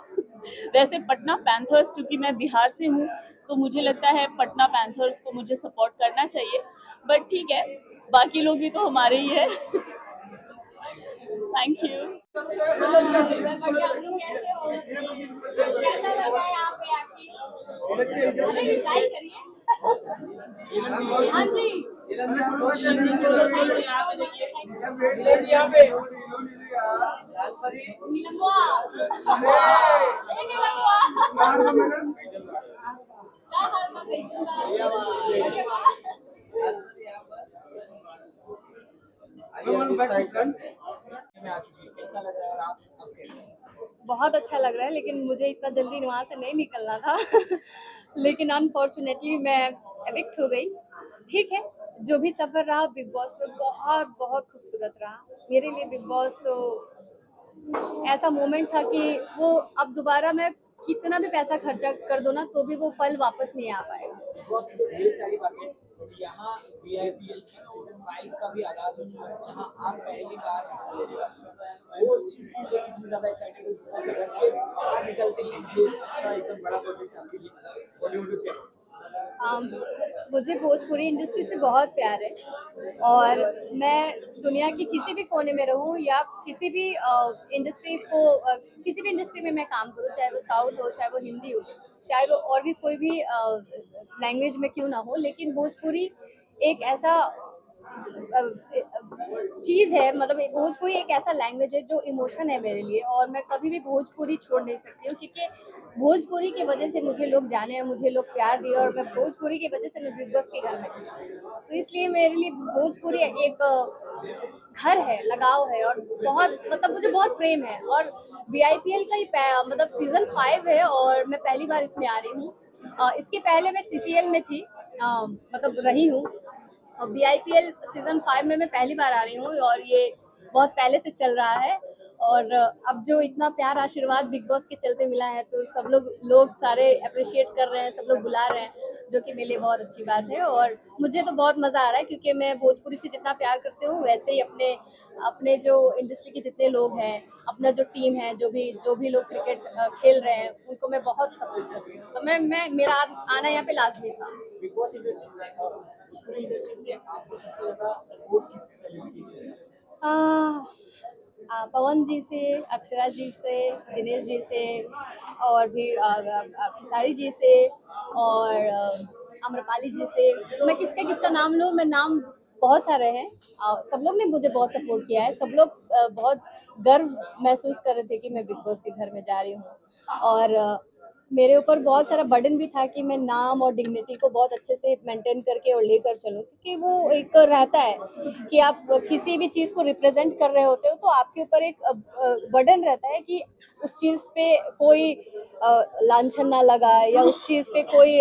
Speaker 13: वैसे पटना पैंथर्स, चूंकि मैं बिहार से हूँ तो मुझे लगता है पटना पैंथर्स को मुझे सपोर्ट करना चाहिए, बट ठीक है, बाकी लोग भी तो हमारे ही है। Thank you.
Speaker 4: कैसा लगा यहाँ पे आके? अरे रिप्लाई करिए। हाँ जी।
Speaker 11: यहाँ पे
Speaker 4: नीलमवा।
Speaker 11: कैसा लग रहा है आप?
Speaker 10: बहुत अच्छा लग रहा है, लेकिन मुझे इतना जल्दी वहाँ से नहीं निकलना था। लेकिन अनफॉर्चुनेटली मैं एविक्ट हो गई। ठीक है, जो भी सफ़र रहा बिग बॉस में बहुत बहुत खूबसूरत रहा मेरे लिए। बिग बॉस तो ऐसा मोमेंट था कि वो अब दोबारा मैं कितना भी पैसा खर्चा कर दो ना तो भी वो पल वापस नहीं आ पाएगा।
Speaker 11: ढेर सारी बातें, यहाँ BIPL की सीजन 5 का भी आगाज हो चुका है, जहाँ आप पहली बार हिस्सा ले रहे हो। वो चीज़ को लेकर कितनी ज़्यादा एक्साइटेड हो, घर के बाहर निकलते ही ये अच्छा एकदम बड़ा प्रोजेक्ट आपके लिए बॉलीवुड से।
Speaker 10: मुझे भोजपुरी इंडस्ट्री से बहुत प्यार है और मैं दुनिया के किसी भी कोने में रहूं या किसी भी इंडस्ट्री में मैं काम करूं, चाहे वो साउथ हो, चाहे वो हिंदी हो, चाहे वो और भी कोई भी लैंग्वेज में क्यों ना हो, लेकिन भोजपुरी एक ऐसा चीज़ है, मतलब भोजपुरी एक ऐसा लैंग्वेज है जो इमोशन है मेरे लिए, और मैं कभी भी भोजपुरी छोड़ नहीं सकती हूँ, क्योंकि भोजपुरी की वजह से मुझे लोग जाने हैं, मुझे लोग प्यार दिए, और मैं भोजपुरी की वजह से मैं बिग बॉस के घर में थी। तो इसलिए मेरे लिए भोजपुरी एक घर है, लगाव है, और बहुत मतलब मुझे बहुत प्रेम है। और BIPL का ही मतलब सीजन 5 है और मैं पहली बार इसमें आ रही हूँ। इसके पहले मैं CCL में थी, मतलब रही हूँ, और BIPL सीजन 5 में मैं पहली बार आ रही हूँ, और ये बहुत पहले से चल रहा है। और अब जो इतना प्यार आशीर्वाद बिग बॉस के चलते मिला है, तो सब लोग सारे अप्रिशिएट कर रहे हैं, सब लोग बुला रहे हैं, जो कि मेरे लिए बहुत अच्छी बात है। और मुझे तो बहुत मज़ा आ रहा है, क्योंकि मैं भोजपुरी से जितना प्यार करती हूँ, वैसे ही अपने जो इंडस्ट्री के जितने लोग हैं, अपना जो टीम है, जो भी लोग क्रिकेट खेल रहे हैं, उनको मैं बहुत सपोर्ट करती हूँ। तो मेरा आना यहाँ पे लाजमी था।
Speaker 11: बिग बॉस इंडस्ट्री से आपको सबसे ज़्यादा सपोर्ट किस सेलिब्रिटी से है?
Speaker 10: पवन जी से, अक्षरा जी से, दिनेश जी से, और भी खेसारी जी से, और आम्रपाली जी से। मैं किसका नाम लूँ? मैं नाम बहुत सारे हैं। सब लोग ने मुझे बहुत सपोर्ट किया है, सब लोग बहुत गर्व महसूस कर रहे थे कि मैं बिग बॉस के घर में जा रही हूँ। और मेरे ऊपर बहुत सारा बर्डन भी था कि मैं नाम और डिग्निटी को बहुत अच्छे से मेंटेन करके और लेकर चलूं, क्योंकि वो एक रहता है कि आप किसी भी चीज़ को रिप्रेजेंट कर रहे होते हो, तो आपके ऊपर एक बर्डन रहता है कि उस चीज़ पे कोई लांछन ना लगाए, या उस चीज़ पे कोई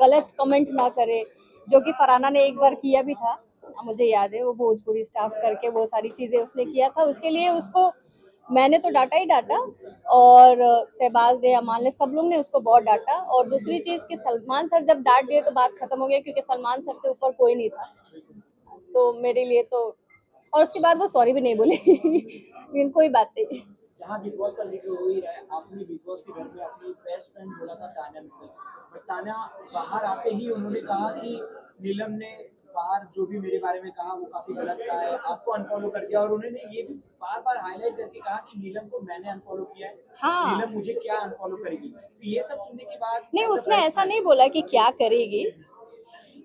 Speaker 10: गलत कमेंट ना करे, जो कि फरहाना ने एक बार किया भी था, मुझे याद है। वो भोजपुरी स्टाफ करके वो सारी चीज़ें उसने किया था, उसके लिए उसको मैंने तो डांटा ही डांटा, और शहबाज ने, अमाल ने, सब लोग ने उसको बहुत डांटा। और दूसरी चीज़ कि सलमान सर जब डांट दिए तो बात खत्म हो गई, क्योंकि सलमान सर से ऊपर कोई नहीं था। तो मेरे लिए तो, और उसके बाद वो सॉरी भी नहीं बोले। लेकिन कोई बात नहीं।
Speaker 11: जहाँ बिग बॉस का जिक्र हो ही रहा है, आपने बिग बॉस के घर में अपनी बेस्ट फ्रेंड बोला था तान्या मित्तल, बट तान्या बाहर आते ही उन्होंने कहा कि नीलम ने बाहर जो भी मेरे बारे में कहा वो काफी गलत कहा है, आपको अनफॉलो कर दिया। और उन्होंने ये भी बार बार हाईलाइट करके कहा कि नीलम को मैंने अनफॉलो किया है,
Speaker 10: हाँ।
Speaker 11: नीलम मुझे क्या अनफॉलो करेगी। तो ये सब सुनने के बाद
Speaker 10: नहीं, उसने ऐसा नहीं बोला कि क्या करेगी,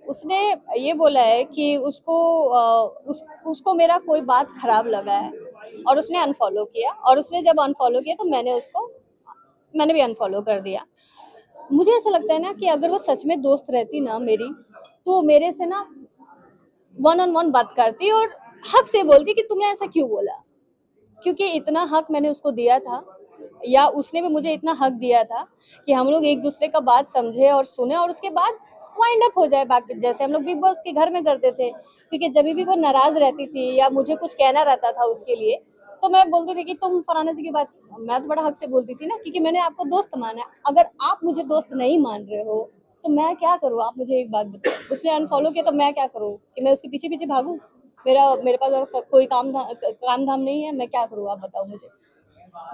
Speaker 14: उसने ये बोला है कि उसको मेरा कोई बात खराब लगा है और उसने अनफॉलो किया, और उसने जब अनफॉलो किया तो मैंने भी अनफॉलो कर दिया। मुझे ऐसा लगता है ना कि अगर वो सच में दोस्त रहती ना मेरी, तो मेरे से ना 1-on-1 बात करती और हक से बोलती कि तुमने ऐसा क्यों बोला, क्योंकि इतना हक मैंने उसको दिया था, या उसने भी मुझे इतना हक दिया था कि हम लोग एक दूसरे का बात समझे और सुने और उसके बाद वाइंड अप हो जाए बाकी, जैसे हम लोग बिग बॉस के घर में करते थे। क्योंकि जब भी वो नाराज रहती थी या मुझे कुछ कहना रहता था उसके लिए, तो मैं बोलती थी कि तुम फलाने से की बात, मैं तो बड़ा हक से बोलती थी ना, क्योंकि मैंने आपको दोस्त माना है। अगर आप मुझे दोस्त नहीं मान रहे हो तो मैं क्या करूँ, आप मुझे एक बात बताओ। उसने अनफॉलो किया तो मैं क्या करूँ, कि मैं उसके पीछे पीछे भागूं? मेरे पास और कोई काम धाम नहीं है, मैं क्या करूँ, आप बताओ मुझे।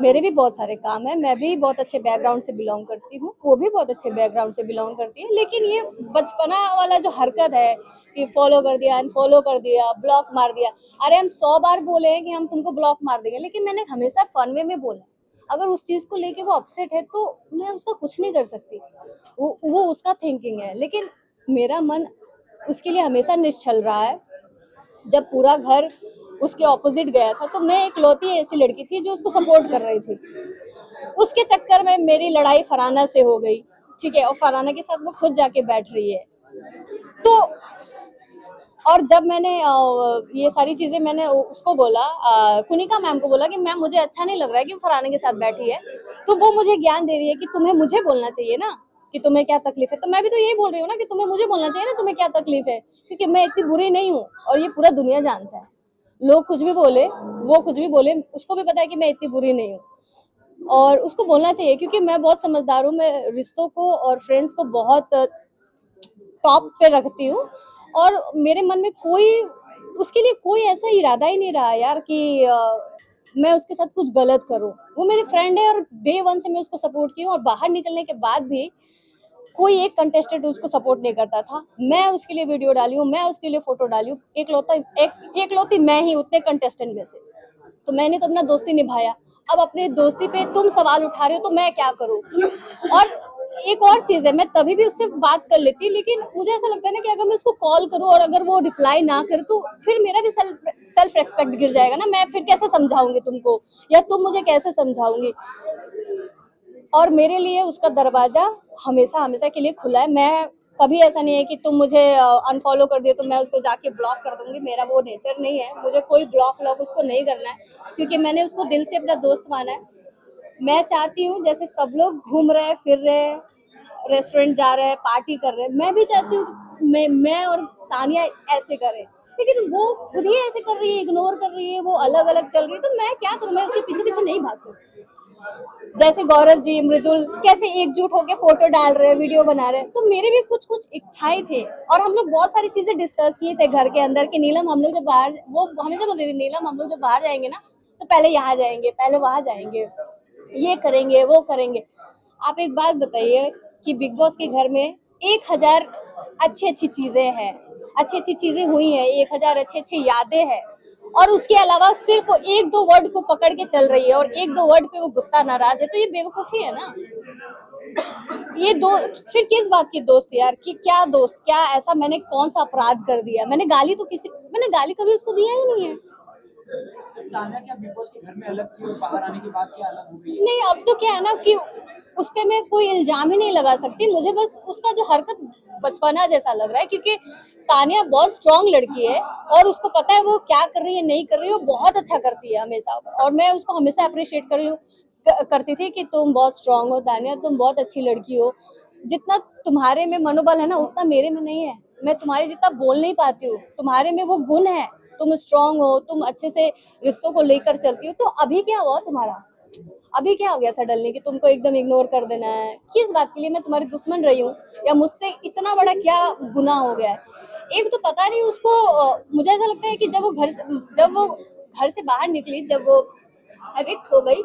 Speaker 14: मेरे भी बहुत सारे काम है, मैं भी बहुत अच्छे बैकग्राउंड से बिलोंग करती हूँ, वो भी बहुत अच्छे बैकग्राउंड से बिलोंग करती है, लेकिन ये बचपना वाला जो हरकत है कि फॉलो कर दिया, अनफॉलो कर दिया, ब्लॉक मार दिया। अरे हम 100 बार बोले हैं कि हम तुमको ब्लॉक मार देंगे, लेकिन मैंने हमेशा फन वे में बोला। अगर उस चीज को लेके वो अपसेट है तो मैं उसका कुछ नहीं कर सकती, वो उसका थिंकिंग है, लेकिन मेरा मन उसके लिए हमेशा निश्चल रहा है। जब पूरा घर उसके ऑपोजिट गया था तो मैं इकलौती ऐसी लड़की थी जो उसको सपोर्ट कर रही थी। उसके चक्कर में मेरी लड़ाई फरहाना से हो गई, ठीक है, और फरहाना के साथ वो खुद जाके बैठ रही है। तो और जब मैंने ये सारी चीजें मैंने उसको बोला, कुनिका मैम को बोला कि मैम मुझे अच्छा नहीं लग रहा है कि वो फरहाना के साथ बैठी है, तो वो मुझे ज्ञान दे रही है कि तुम्हें मुझे बोलना चाहिए ना कि तुम्हें क्या तकलीफ है। तो मैं भी तो यही बोल रही हूँ ना कि तुम्हें मुझे बोलना चाहिए ना तुम्हें क्या तकलीफ है, क्योंकि मैं इतनी बुरी नहीं हूँ और ये पूरा दुनिया जानता है। लोग कुछ भी बोले, वो कुछ भी बोले, उसको भी पता है कि मैं इतनी बुरी नहीं हूँ और उसको बोलना चाहिए, क्योंकि मैं बहुत समझदार हूँ। मैं रिश्तों को और फ्रेंड्स को बहुत टॉप पे रखती हूँ और मेरे मन में उसके लिए कोई ऐसा इरादा ही नहीं रहा यार कि मैं उसके साथ कुछ गलत करूं। वो मेरी फ्रेंड है और डे 1 से मैं उसको सपोर्ट की हूँ, और बाहर निकलने के बाद भी कोई एक कंटेस्टेंट उसको सपोर्ट नहीं करता था। मैं उसके लिए वीडियो डाली हूँ, मैं उसके लिए फोटो डाली हूँ, एकलौती मैं ही उतने कंटेस्टेंट में से। तो मैंने तो अपना दोस्ती निभाया। अब अपने दोस्ती पे तुम सवाल उठा रहे हो तो मैं क्या करूँ। और एक और चीज है, मैं तभी भी उससे बात कर लेती, लेकिन मुझे ऐसा लगता है ना कि अगर मैं उसको कॉल करूँ और अगर वो रिप्लाई ना करे तो फिर मेरा भी सेल्फ रेस्पेक्ट गिर जाएगा ना। मैं फिर कैसे समझाऊंगी तुमको, या तुम मुझे कैसे समझाऊंगी। और मेरे लिए उसका दरवाजा हमेशा हमेशा के लिए खुला है। मैं कभी ऐसा नहीं है कि तुम मुझे अनफॉलो कर दिए तो मैं उसको जाके ब्लॉक कर दूंगी, मेरा वो नेचर नहीं है। मुझे कोई ब्लॉक उसको नहीं करना है, क्योंकि मैंने उसको दिल से अपना दोस्त माना है। मैं चाहती हूँ जैसे सब लोग घूम रहे फिर रहे, रेस्टोरेंट जा रहे हैं, पार्टी कर रहे हैं, मैं भी चाहती हूँ मैं और तानिया ऐसे करें, लेकिन वो खुद ही ऐसे कर रही है, इग्नोर कर रही है, वो अलग अलग चल रही है, तो मैं क्या करूँ, मैं उसके पीछे पीछे नहीं भाग सकती। जैसे गौरव जी, मृदुल कैसे एकजुट होकर फोटो डाल रहे हैं, वीडियो बना रहे हैं, तो मेरे भी कुछ कुछ इच्छाएं थे और हम लोग बहुत सारी चीजें डिस्कस किए थे घर के अंदर कि नीलम हम लोग जब बाहर, वो हमेशा बोलती थी नीलम हम लोग जब बाहर जाएंगे ना तो पहले यहाँ जाएंगे, पहले वहां जाएंगे, ये करेंगे वो करेंगे। आप एक बात बताइए कि बिग बॉस के घर में 1000 अच्छी अच्छी चीजें हैं, अच्छी अच्छी चीजें हुई हैं, 1000 अच्छी अच्छी यादें हैं, और उसके अलावा सिर्फ 1-2 वर्ड को पकड़ के चल रही है और 1-2 वर्ड पे वो गुस्सा नाराज है, तो ये बेवकूफी है ना। ये दो फिर किस बात की दोस्त यार, कि क्या दोस्त, क्या ऐसा मैंने कौन सा अपराध कर दिया। मैंने गाली कभी उसको दिया ही नहीं है।
Speaker 11: तान्या क्या बिग बॉस के घर में अलग थी और बाहर आने के बाद क्या अलग हो गई?
Speaker 14: नहीं, अब तो क्या है ना कि उस पे मैं कोई इल्जाम ही नहीं लगा सकती। मुझे बस उसका जो हरकत बचपना जैसा लग रहा है, क्योंकि तानिया बहुत स्ट्रांग लड़की है और उसको पता है वो क्या कर रही है नहीं कर रही है, वो बहुत अच्छा करती है हमेशा, और मैं उसको हमेशा अप्रिशिएट करती थी कि तुम बहुत स्ट्रांग हो तानिया, तुम बहुत अच्छी लड़की हो। जितना तुम्हारे में मनोबल है ना उतना मेरे में नहीं है, मैं तुम्हारे जितना बोल नहीं पाती हूँ, तुम्हारे में वो गुण है, तुम स्ट्रांग हो, तुम अच्छे से रिश्तों को लेकर चलती हो। तो अभी क्या हुआ तुम्हारा, अभी क्या हो गया सडनली कि तुमको एकदम इग्नोर कर देना है? किस बात के लिए मैं तुम्हारी दुश्मन रही हूँ, या मुझसे इतना बड़ा क्या गुनाह हो गया है? एक तो पता नहीं उसको, मुझे ऐसा लगता है कि जब वो घर से बाहर निकली, जब वो एविक्ट हो गई,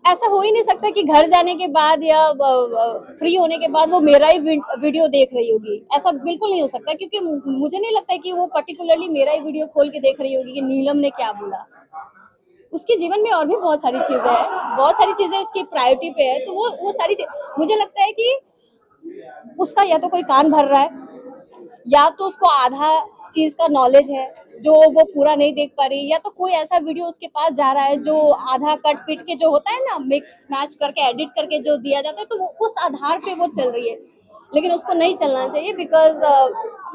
Speaker 14: ऐसा हो ही नहीं सकता कि घर जाने के बाद या फ्री होने के बाद वो मेरा ही वीडियो देख रही होगी। ऐसा बिल्कुल नहीं हो सकता, क्योंकि मुझे नहीं लगता कि वो पर्टिकुलरली मेरा ही वीडियो खोल के देख रही होगी कि नीलम ने क्या बोला। उसके जीवन में और भी बहुत सारी चीजें हैं, बहुत सारी चीजें उसकी प्रायोरिटी पे है, तो वो सारी मुझे लगता है कि उसका या तो कोई कान भर रहा है या तो उसको आधा चीज का नॉलेज है जो वो पूरा नहीं देख पा रही, या तो कोई ऐसा वीडियो उसके पास जा रहा है जो आधा कट पीट के जो होता है ना, मिक्स मैच करके एडिट करके जो दिया जाता है, तो वो उस आधार पे वो चल रही है। लेकिन उसको नहीं चलना चाहिए, बिकॉज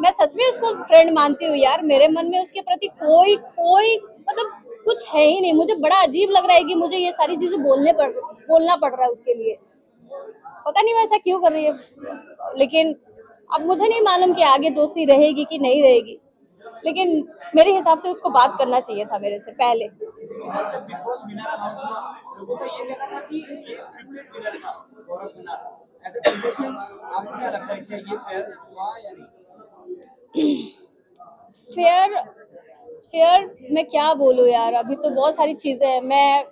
Speaker 14: मैं सच में उसको फ्रेंड मानती हूँ यार। मेरे मन में उसके प्रति कोई कोई मतलब कुछ है ही नहीं। मुझे बड़ा अजीब लग रहा है कि मुझे ये सारी चीजें बोलना पड़ रहा है उसके लिए। पता नहीं वैसा क्यों कर रही है, लेकिन अब मुझे नहीं मालूम कि आगे दोस्ती रहेगी कि नहीं रहेगी, लेकिन मेरे हिसाब से उसको बात करना चाहिए था मेरे से पहले।
Speaker 11: जब बिग बॉस विनर अनाउंस हुआ, लोगों का ये कहना था कि ये स्क्रिप्टेड विनर था, गौरव विनर। ऐसे कंडीशन आपको क्या लगता है कि ये फेयर हुआ या नहीं?
Speaker 14: फेयर मैं क्या बोलूँ यार, अभी तो बहुत सारी चीजें हैं। मैं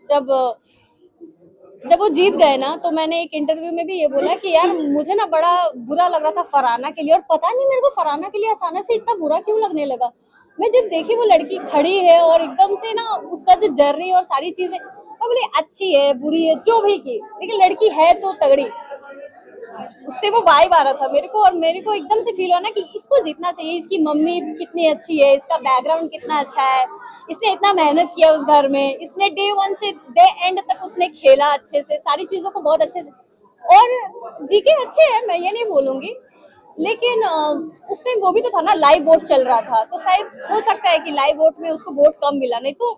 Speaker 14: जब वो जीत गए ना, तो मैंने एक इंटरव्यू में भी ये बोला कि यार मुझे ना बड़ा बुरा लग रहा था फरहाना के लिए, और पता नहीं मेरे को फरहाना के लिए अचानक से इतना बुरा क्यों लगने लगा। मैं जब देखी वो लड़की खड़ी है और एकदम से ना उसका जो जर्नी और सारी चीजें, मैं बोली अच्छी है बुरी है जो भी की, लेकिन लड़की है तो तगड़ी। उससे वो वाइब आ रहा था मेरे को, और मेरे को एकदम से फील हुआ ना कि इसको जीतना चाहिए। इसकी मम्मी कितनी अच्छी है, इसका बैकग्राउंड कितना अच्छा है, इसने इतना मेहनत किया उस घर में, इसने डे 1 से डे एंड तक उसने खेला अच्छे से, सारी चीजों को बहुत अच्छे से, और जीके अच्छे हैं, मैं ये नहीं बोलूंगी। लेकिन उस टाइम वो भी तो था ना, लाइव वोट चल रहा था, तो शायद हो सकता है कि लाइव वोट में उसको वोट कम मिला। नहीं तो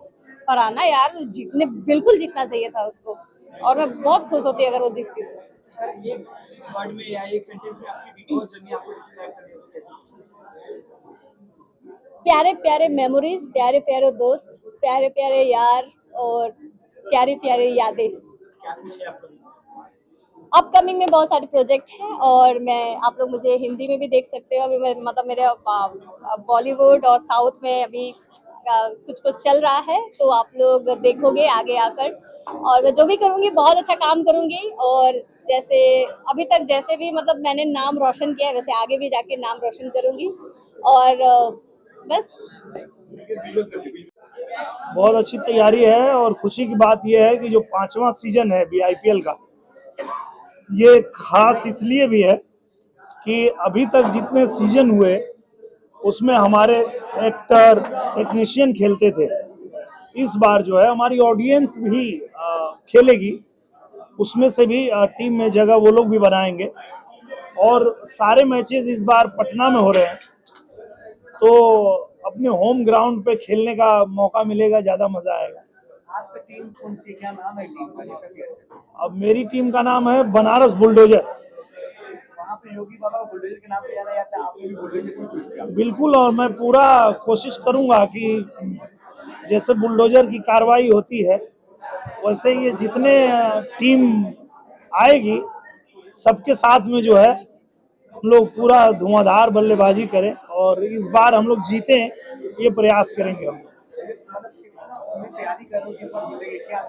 Speaker 14: फरहाना यार बिल्कुल जीतना चाहिए था उसको, और मैं बहुत खुश होती अगर वो जीतती।
Speaker 11: सर, ये वर्ड में या एक सेंटेंस में आपकी बिग बॉस जर्नी आपको डिस्क्राइब करनी हो कैसे?
Speaker 14: प्यारे प्यारे मेमोरीज, प्यारे प्यारे दोस्त, प्यारे प्यारे यार, और प्यारी प्यारी यादें।
Speaker 11: क्या कुछ है आपको?
Speaker 14: अपकमिंग में बहुत सारे प्रोजेक्ट हैं, और मैं आप लोग मुझे हिंदी में भी देख सकते हो। अभी मैं मतलब मेरे बॉलीवुड और साउथ में अभी कुछ चल रहा है, तो आप लोग देखोगे आगे आकर। और मैं जो भी करूँगी बहुत अच्छा काम करूँगी, और जैसे अभी तक जैसे भी मतलब मैंने नाम रोशन किया है, वैसे आगे भी जाके नाम रोशन करूँगी। और बस
Speaker 2: बहुत अच्छी तैयारी है, और खुशी की बात यह है कि जो 5वां सीजन है BIPL का, ये खास इसलिए भी है कि अभी तक जितने सीजन हुए उसमें हमारे एक्टर टेक्नीशियन खेलते थे। इस बार जो है हमारी ऑडियंस भी खेलेगी, उसमें से भी टीम में जगह वो लोग भी बनाएंगे, और सारे मैचेस इस बार पटना में हो रहे हैं, तो अपने होम ग्राउंड पे खेलने का मौका मिलेगा, ज़्यादा मजा आएगा।
Speaker 11: आपकी टीम कौन सी, क्या नाम है टीम का?
Speaker 2: अब मेरी टीम का नाम है बनारस बुलडोजर।
Speaker 11: वहाँ पे योगी बाबा बुलडोजर के नाम पे जाना, या आपने भी बुलडोजर?
Speaker 2: बिल्कुल, और मैं पूरा कोशिश करूंगा कि जैसे बुलडोजर की कार्रवाई होती है वैसे ये जितने टीम आएगी सबके साथ में जो है हम लोग पूरा धुआंधार बल्लेबाजी करें, और इस बार हम लोग जीतें ये प्रयास करेंगे हम लोग।
Speaker 11: तैयारी करो किस बार जीतेंगे, क्या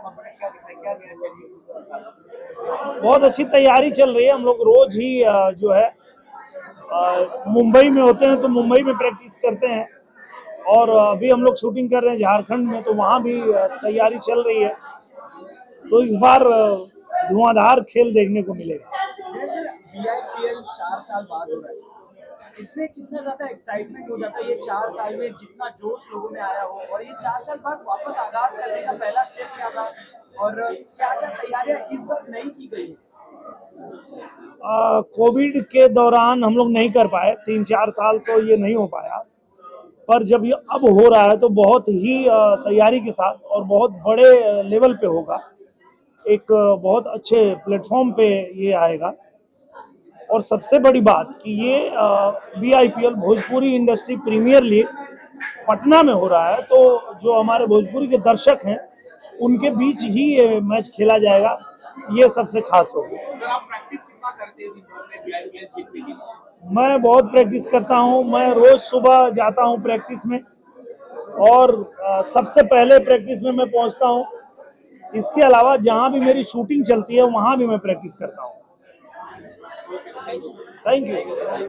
Speaker 2: बहुत अच्छी तैयारी चल रही है। हम लोग रोज ही जो है मुंबई में होते हैं तो मुंबई में प्रैक्टिस करते हैं, और अभी हम लोग शूटिंग कर रहे हैं झारखंड में, तो वहाँ भी तैयारी चल रही है। तो इस बार धुआंधार खेल देखने को मिलेगा।
Speaker 11: BIPL 4 साल बाद हो रहा है, इसमें कितना ज्यादा एक्साइटमेंट हो जाता है ये 4 साल में, जितना जोश लोगों में आया हो, और ये 4 साल बाद वापस आगाज करने का पहला स्टेप क्या था, और क्या क्या तैयारियां इस बार नहीं की गई?
Speaker 2: कोविड के दौरान हम लोग नहीं कर पाए, 3-4 साल तो ये नहीं हो पाया, पर जब ये अब हो रहा है तो बहुत ही तैयारी के साथ और बहुत बड़े लेवल पे होगा, एक बहुत अच्छे प्लेटफॉर्म पे ये आएगा। और सबसे बड़ी बात कि ये BIPL Bhojpuri industry premier league Patna में हो रहा है, तो जो हमारे भोजपुरी के दर्शक हैं उनके बीच ही ये मैच खेला जाएगा, ये सबसे खास होगा।
Speaker 11: सर, आप प्रैक्टिस कितना करते हैं दिन भर में BIPL जीतने के लिए?
Speaker 2: मैं बहुत प्रैक्टिस करता हूँ, मैं रोज सुबह जाता हूँ प्रैक्टिस में, और सबसे पहले प्रैक्टिस में मैं पहुँचता हूँ। इसके अलावा जहाँ भी मेरी शूटिंग चलती है वहाँ भी मैं प्रैक्टिस करता हूँ। Thank you.